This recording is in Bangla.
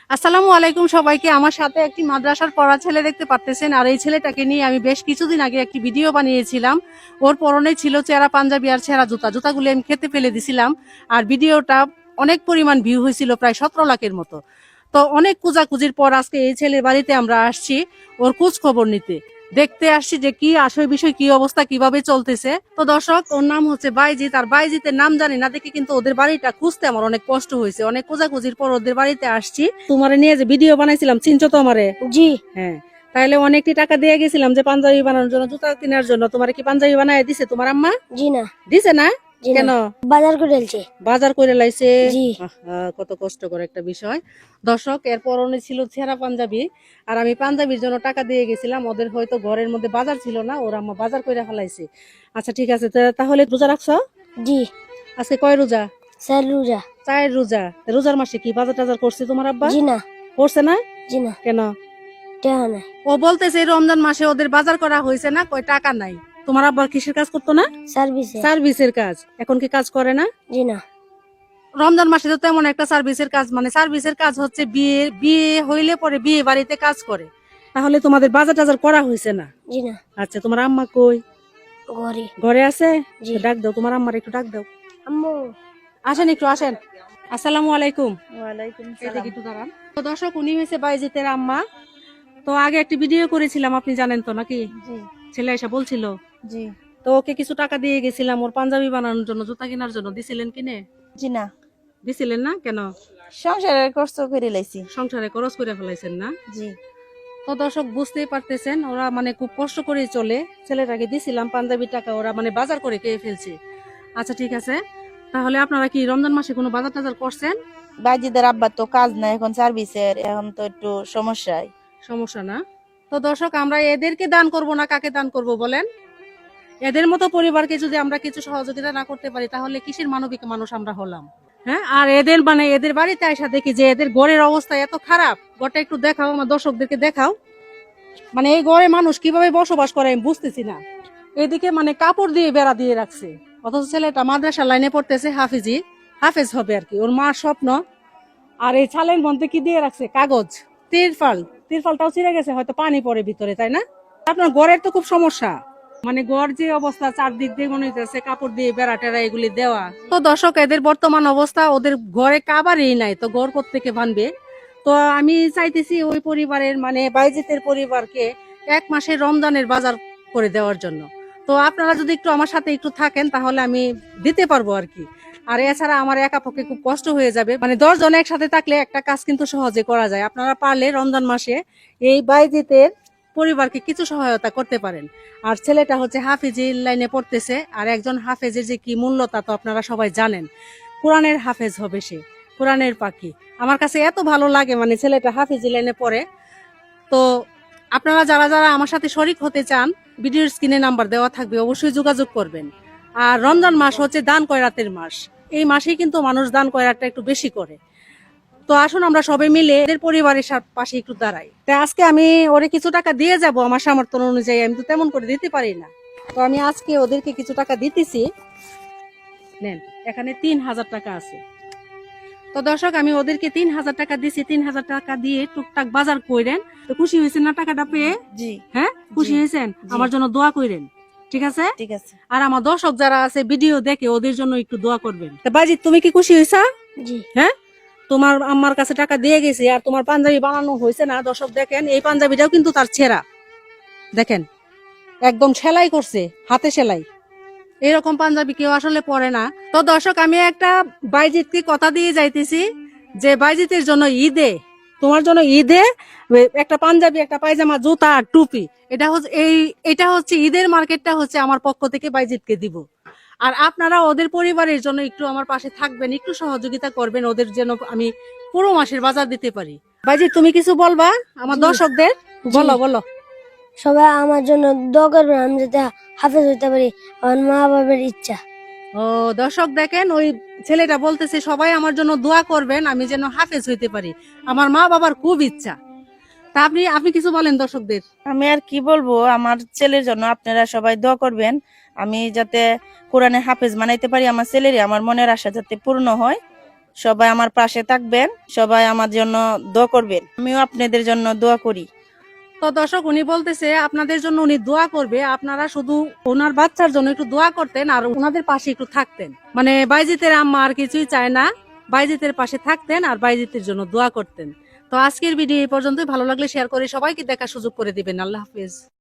আসসালামু আলাইকুম সবাইকে। আমার সাথে একটি মাদ্রাসার পড়া ছেলে দেখতে পারতেছেন, আর এই ছেলেটাকে নিয়ে আমি বেশ কিছুদিন আগে একটি ভিডিও বানিয়েছিলাম। ওর পরনে ছিল চেরা পাঞ্জাবি আর ছেঁড়া জুতা, জুতাগুলি আমি খেতে ফেলে দিছিলাম। আর ভিডিওটা অনেক পরিমাণ ভিউ হয়েছিল, প্রায় 17 লাখের মতো। তো অনেক কুজাকুজির পর আজকে এই ছেলের বাড়িতে আমরা আসছি ওর খোঁজ খবর নিতে, দেখতে আসছি যে কি আসল বিষয়, কি অবস্থা, কিভাবে চলতেছে। তো দর্শক, ওর নাম হচ্ছে বাইজিৎ। আর বাইজিতের নাম জানি না দেখে কিন্তু ওদের বাড়িটা খুঁজতে আমার অনেক কষ্ট হয়েছে। অনেক খোঁজাখুঁজির পর ওদের বাড়িতে আসছি। তোমারে নিয়ে যে ভিডিও বানাইছিলাম, চিনছো তো আমারে? জি হ্যাঁ। তাহলে অনেকটি টাকা দিয়ে গেছিলাম যে পাঞ্জাবি বানানোর জন্য, জুতা কেনার জন্য। তোমার কি পাঞ্জাবি বানায় দিছে তোমার আম্মা? জি না দিছে না? জি কেন? না বাজার করে এলছে। বাজার করে লাইছে? জি আহা, কত কষ্টকর একটা বিষয়। দর্শক, এর পরনে ছিল ছেঁড়া পাঞ্জাবি, আর আমি পাঞ্জাবির জন্য টাকা দিয়ে গেছিলাম। ওদের হয়তো ঘরের মধ্যে বাজার ছিল না, ওরা আম্মা বাজার করে ফেলাইছে। আচ্ছা ঠিক আছে, তাহলে রোজা রাখছো? জি আজকে কয় রোজা? স্যার রোজা। 4 রোজা। রোজার মাসে কি বাজার টাজার করছে তোমার আব্বা? জি না করছে না? জি না কেন? টেহা নাই। ও বলতেছে এই রমজান মাসে ওদের বাজার করা হয়েছে না, কয় টাকা নাই। তোমার আব্বার কিসের কাজ করতো না? সার্ভিসে। সার্ভিসের কাজ। এখন কি কাজ করে না? জি না রমজান মাসে তো তেমন একটা সার্ভিসের কাজ, মানে সার্ভিসের কাজ হচ্ছে বিয়ে বিয়ে হইলে পরে বিয়ে বাড়িতে কাজ করে। তাহলে তোমাদের বাজার টাজার করা হয়েছে না? জি না আচ্ছা, তোমার আম্মা কই? ঘরে। ঘরে আছে? জি। তো ডাক দাও, তোমার আম্মার একটু ডাক দাও। আম্মু। আসেন, একটু আসেন। আসসালামু আলাইকুম। ওয়ালাইকুম এদিকে একটু দাঁড়ান। তো দর্শক, উনি হয়েছে বাইজিতের আম্মা। তো আগে একটি ভিডিও করেছিলাম, আপনি জানেন তো নাকি? জি ছেলে এসে বলছিল। জি তো ওকে কিছু টাকা দিয়ে গেছিলাম ওর পাঞ্জাবি বানানোর জন্য, জুতা কেনার জন্য। দিছিলেন কিনে? জি না দিছিলেন না? কেন? সংসারের কষ্ট করে লাইছি। সংসারে খরচ করে ফেলাইছেন না? জি তো দর্শক, বুঝতেই পারতেছেন ওরা মানে খুব কষ্ট করে চলে। ছেলেটাকে দিছিলাম পাঞ্জাবি টাকা, ওরা মানে বাজার করে খেয়ে ফেলছে। আচ্ছা ঠিক আছে, তাহলে আপনারা কি রমজান মাসে কোনো বাজার টাজার করছেন? বাজিদের আব্বার তো কাজ নাই এখন সার্ভিসের, এখন তো একটু সমস্যায়। সমস্যা না? তো দর্শক, আমরা এদেরকে দান করব না কাকে দান করব বলেন? এদের মতো পরিবারকে যদি আমরা কিছু সহযোগিতা না করতে পারি, তাহলে কিসের মানবিক মানুষ আমরা হলাম? হ্যাঁ। আর এদের মানে এদের বাড়িতে আইসা দেখি যে এদের ঘরের অবস্থা এত খারাপ। ঘরটা একটু দেখাও, আমার দর্শকদেরকে দেখাও। মানে এই ঘরে মানুষ কিভাবে বসবাস করে আমি বুঝতেছি না। এদিকে মানে কাপড় দিয়ে বেড়া দিয়ে রাখছে, অথচ ছেলেটা মাদ্রাসা লাইনে পড়তেছে, হাফেজ হবে আর কি, ওর মার স্বপ্ন। আর এই ছালের মধ্যে কি দিয়ে রাখছে? কাগজ, তিরফাল। তিরফালটাও ছিঁড়ে গেছে, হয়তো পানি পড়ে ভিতরে, তাই না? আপনার ঘরের তো খুব সমস্যা। মানে ঘর যে অবস্থা, চারদিক দিয়ে মনে হইতেছে কাপড় দিয়ে বেড়া টেরা এগুলি দেওয়া। তো দর্শক, এদের বর্তমান অবস্থা, ওদের ঘরে কাবারই নাই, তো ঘর কোত্থেকে বানবে? তো আমি চাইতেছি ওই পরিবারের মানে বাইজিতের পরিবারকে 1 মাসের রমজানের বাজার করে দেওয়ার জন্য। তো আপনারা যদি একটু আমার সাথে একটু থাকেন, তাহলে আমি দিতে পারবো আর কি। আর এছাড়া আমার একা পক্ষে খুব কষ্ট হয়ে যাবে, মানে 10 জন একসাথে থাকলে একটা কাজ কিন্তু সহজে করা যায়। আপনারা পারলে রমজান মাসে এই বাইজিতের পরিবারকে কিছু সহায়তা করতে পারেন। আর ছেলেটা হচ্ছে হাফিজি লাইনে পড়তেছে, আর একজন হাফেজের যে কি মূল্য তা তো আপনারা সবাই জানেন। কোরআনের হাফেজ হবে সে, কোরআনের পাখি। আমার কাছে এত ভালো লাগে, মানে ছেলেটা হাফিজি লাইনে পড়ে। তো আপনারা যারা যারা আমার সাথে শরিক হতে চান, ভিডিওর স্ক্রিনে নাম্বার দেওয়া থাকবে, অবশ্যই যোগাযোগ করবেন। আর রমজান মাস হচ্ছে দান কয়রাতের মাস। এই মাসেই কিন্তু মানুষ দান কয়রাতটা একটু বেশি করে। তো আসুন আমরা সবাই মিলে এদের পরিবারের পাশে একটু দাঁড়াই। তাই আজকে আমি ওরে কিছু টাকা দিয়ে যাব আমার সামর্থ্য অনুযায়ী, আমি তো তেমন করে দিতে পারি না। তো আমি আজকে ওদেরকে কিছু টাকা দিতেছি। নেন, এখানে 3000 টাকা আছে। তো দর্শক, আমি ওদেরকে 3000 টাকা দিছি। 3000 টাকা দিয়ে টুকটাক বাজার কইরেন। তো খুশি হয়েছেন না টাকাটা পেয়ে? জি হ্যাঁ, খুশি হয়েছেন? আমার জন্য দোয়া কইরেন, ঠিক আছে? ঠিক আছে। আর আমার দর্শক যারা আছে ভিডিও দেখে, ওদের জন্য একটু দোয়া করবেন। তা বাজি, তুমি কি খুশি হয়েছা? জি হ্যাঁ, তোমার আম্মার কাছে টাকা দিয়ে গেছি, আর তোমার পাঞ্জাবি বানানো হয়েছে না? দর্শক দেখেন, এই পাঞ্জাবিটাও কিন্তু তার ছেঁড়া। দেখেন, একদম সেলাই করছে, হাতে সেলাই। এরকম পাঞ্জাবি কেউ আসলে পরে না। তো দর্শক, আমি একটা বাইজিতকে কথা দিয়ে যাইতেছি যে বাইজিতের জন্য ঈদে, তোমার জন্য ঈদে একটা পাঞ্জাবি, একটা পায়জামা, জুতা আর টুপি, এটা হচ্ছে ঈদের মার্কেটটা হচ্ছে আমার পক্ষ থেকে বাইজিতকে দিব। আর আপনারা ওদের পরিবারের জন্য একটু আমার পাশে থাকবেন, একটু সহযোগিতা করবেন, ওদের যেন আমি পুরো মাসের বাজার দিতে পারি। বাইজিত, তুমি কিছু বলবা আমার দর্শকদের? বলো বলো। সবাই আমার জন্য দোয়া করবেন, আমি যাতে হাফেজ হইতে পারি, আমার মা বাবার ইচ্ছা। ও দর্শক দেখেন, ওই ছেলেটা বলতেছে সবাই আমার জন্য দোয়া করবেন, আমি যেন হাফেজ হইতে পারি, আমার মা বাবার খুব ইচ্ছা। তা আপনি আপনি কিছু বলেন দর্শকদের। আমি আর কি বলবো, আমার ছেলের জন্য আপনারা সবাই দোয়া করবেন, আমি যাতে কোরআনে হাফেজ বানাইতে পারি, আমার ছেলেরই আমার মনের আশা যাতে পূর্ণ হয়। সবাই আমার পাশে থাকবেন, সবাই আমার জন্য দোয়া করবেন, আমিও আপনাদের জন্য দোয়া করি। তো দর্শক, উনি বলতেছে আপনাদের জন্য উনি দোয়া করবে, আপনারা শুধু ওনার বাচ্চার জন্য একটু দোয়া করতেন আর ওনাদের পাশে একটু থাকতেন। মানে বাইজিতের আম্মা আর কিছুই চায় না, বাইজিতের পাশে থাকতেন আর বাইজিতের জন্য দোয়া করতেন। তো আজকের ভিডিও এই পর্যন্তই। ভালো লাগলে শেয়ার করে সবাইকে দেখার সুযোগ করে দিবেন। আল্লাহ হাফেজ।